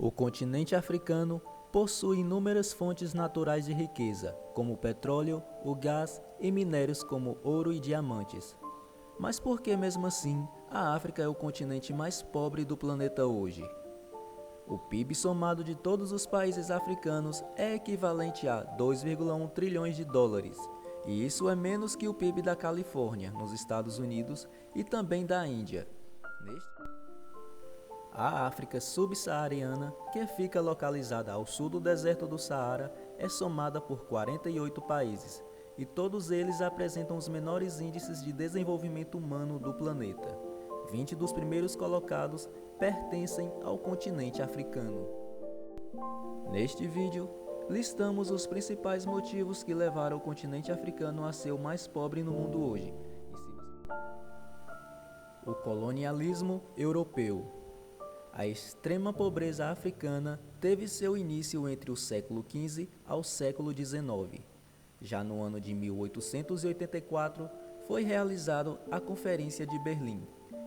O continente africano possui inúmeras fontes naturais de riqueza, como o petróleo, o gás e minérios como ouro e diamantes. Mas por que mesmo assim a África é o continente mais pobre do planeta hoje? O PIB somado de todos os países africanos é equivalente a 2,1 trilhões de dólares, e isso é menos que o PIB da Califórnia, nos Estados Unidos, e também da Índia. A África subsaariana, que fica localizada ao sul do deserto do Saara, é somada por 48 países, e todos eles apresentam os menores índices de desenvolvimento humano do planeta. 20 dos primeiros colocados pertencem ao continente africano. Neste vídeo, listamos os principais motivos que levaram o continente africano a ser o mais pobre no mundo hoje. O colonialismo europeu. A extrema pobreza africana teve seu início entre o século XV ao século XIX. Já no ano de 1884, foi realizada a Conferência de Berlim,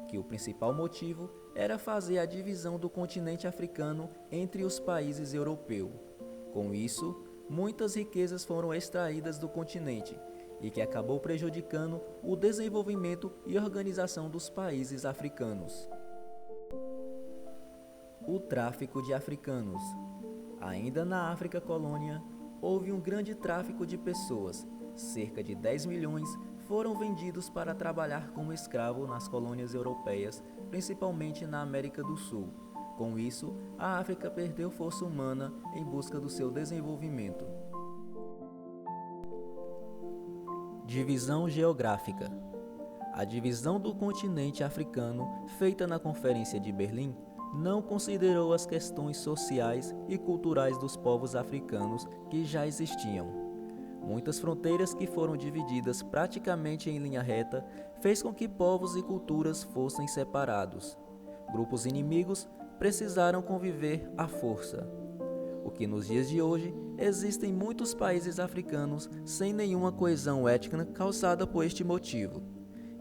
que o principal motivo era fazer a divisão do continente africano entre os países europeus. Com isso, muitas riquezas foram extraídas do continente, e que acabou prejudicando o desenvolvimento e organização dos países africanos. O tráfico de africanos. Ainda na África colônia, houve um grande tráfico de pessoas. Cerca de 10 milhões foram vendidos para trabalhar como escravo nas colônias europeias, principalmente na América do Sul. Com isso, a África perdeu força humana em busca do seu desenvolvimento. Divisão geográfica. A divisão do continente africano, feita na Conferência de Berlim, não considerou as questões sociais e culturais dos povos africanos que já existiam. Muitas fronteiras que foram divididas praticamente em linha reta fez com que povos e culturas fossem separados. Grupos inimigos precisaram conviver à força. O que nos dias de hoje existem muitos países africanos sem nenhuma coesão étnica causada por este motivo.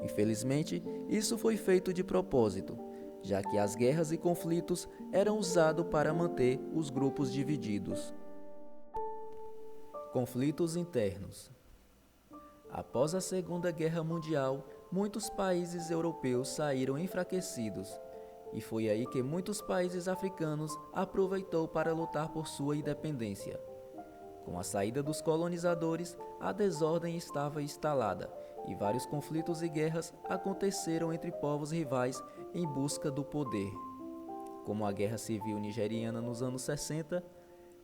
Infelizmente, isso foi feito de propósito, já que as guerras e conflitos eram usados para manter os grupos divididos. Conflitos internos. Após a Segunda Guerra Mundial, muitos países europeus saíram enfraquecidos, e foi aí que muitos países africanos aproveitou para lutar por sua independência. Com a saída dos colonizadores, a desordem estava instalada, e vários conflitos e guerras aconteceram entre povos rivais em busca do poder, como a Guerra Civil Nigeriana nos anos 60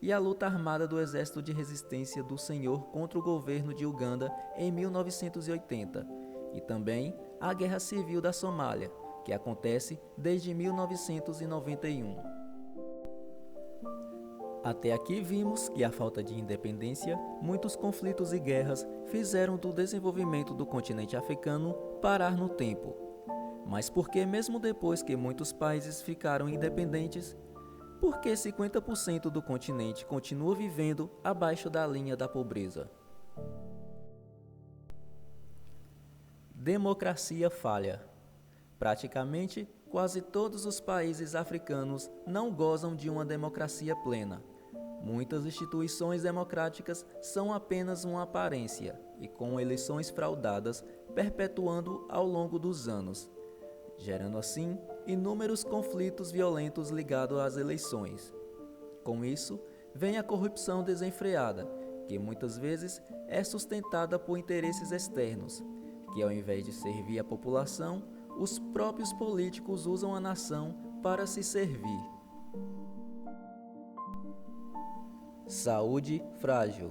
e a luta armada do Exército de Resistência do Senhor contra o governo de Uganda em 1980, e também a Guerra Civil da Somália, que acontece desde 1991. Até aqui vimos que a falta de independência, muitos conflitos e guerras fizeram do desenvolvimento do continente africano parar no tempo. Mas por que mesmo depois que muitos países ficaram independentes, por que 50% do continente continua vivendo abaixo da linha da pobreza? Democracia falha. Praticamente, quase todos os países africanos não gozam de uma democracia plena. Muitas instituições democráticas são apenas uma aparência e com eleições fraudadas perpetuando ao longo dos anos, gerando assim inúmeros conflitos violentos ligados às eleições. Com isso, vem a corrupção desenfreada, que muitas vezes é sustentada por interesses externos, que ao invés de servir a população, os próprios políticos usam a nação para se servir. Saúde frágil.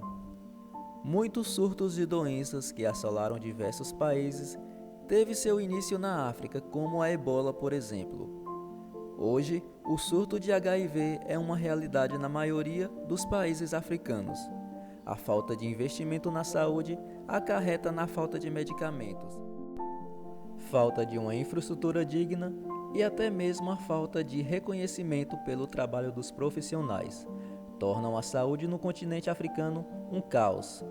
Muitos surtos de doenças que assolaram diversos países teve seu início na África, como a ebola, por exemplo. Hoje, o surto de HIV é uma realidade na maioria dos países africanos. A falta de investimento na saúde acarreta na falta de medicamentos, falta de uma infraestrutura digna e até mesmo a falta de reconhecimento pelo trabalho dos profissionais tornam a saúde no continente africano um caos.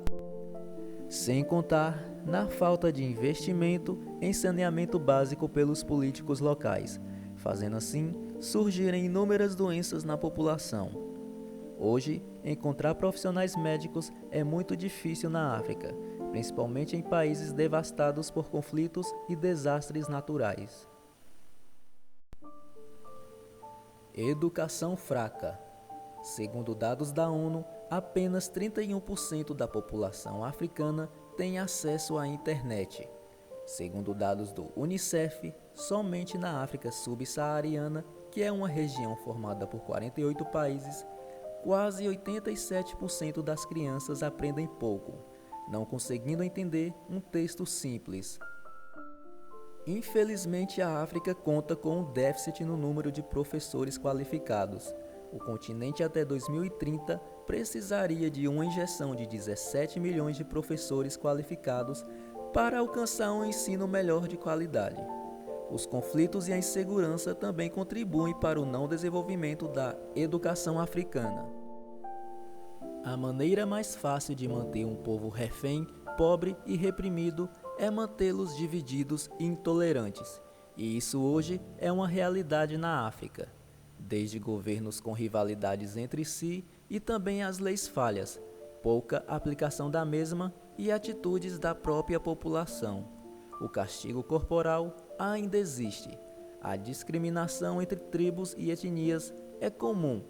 Sem contar na falta de investimento em saneamento básico pelos políticos locais, fazendo assim surgirem inúmeras doenças na população. Hoje, encontrar profissionais médicos é muito difícil na África, principalmente em países devastados por conflitos e desastres naturais. Educação fraca. Segundo dados da ONU, apenas 31% da população africana tem acesso à internet. Segundo dados do UNICEF, somente na África subsaariana, que é uma região formada por 48 países, quase 87% das crianças aprendem pouco, não conseguindo entender um texto simples. Infelizmente, a África conta com um déficit no número de professores qualificados. O continente até 2030 precisaria de uma injeção de 17 milhões de professores qualificados para alcançar um ensino melhor de qualidade. Os conflitos e a insegurança também contribuem para o não desenvolvimento da educação africana. A maneira mais fácil de manter um povo refém, pobre e reprimido é mantê-los divididos e intolerantes, e isso hoje é uma realidade na África. Desde governos com rivalidades entre si e também as leis falhas, pouca aplicação da mesma e atitudes da própria população. O castigo corporal ainda existe. A discriminação entre tribos e etnias é comum.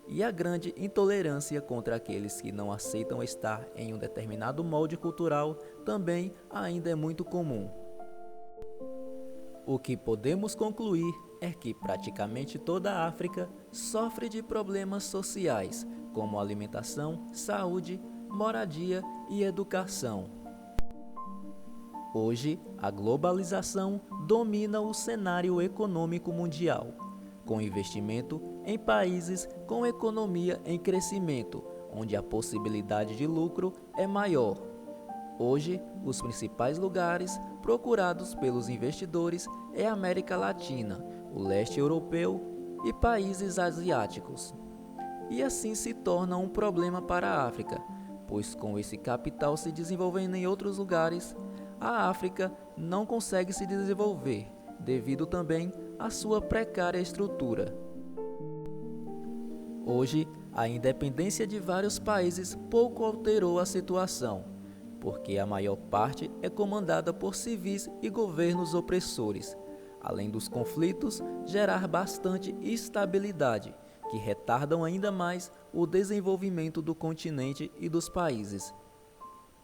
E a grande intolerância contra aqueles que não aceitam estar em um determinado molde cultural também ainda é muito comum. O que podemos concluir é que praticamente toda a África sofre de problemas sociais, como alimentação, saúde, moradia e educação. Hoje, a globalização domina o cenário econômico mundial, com investimento em países com economia em crescimento, onde a possibilidade de lucro é maior. Hoje, os principais lugares procurados pelos investidores é a América Latina, o leste europeu e países asiáticos. E assim se torna um problema para a África, pois com esse capital se desenvolvendo em outros lugares, a África não consegue se desenvolver, devido também à sua precária estrutura. Hoje, a independência de vários países pouco alterou a situação, porque a maior parte é comandada por civis e governos opressores, além dos conflitos gerar bastante instabilidade, que retardam ainda mais o desenvolvimento do continente e dos países.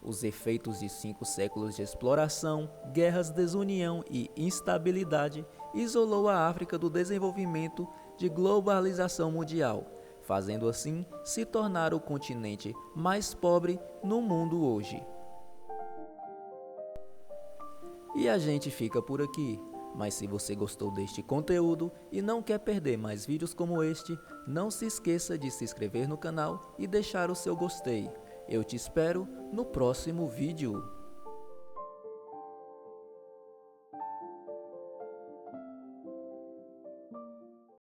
Os efeitos de 5 séculos de exploração, guerras, desunião e instabilidade isolou a África do desenvolvimento de globalização mundial, fazendo assim se tornar o continente mais pobre no mundo hoje. E a gente fica por aqui, mas se você gostou deste conteúdo e não quer perder mais vídeos como este, não se esqueça de se inscrever no canal e deixar o seu gostei. Eu te espero no próximo vídeo.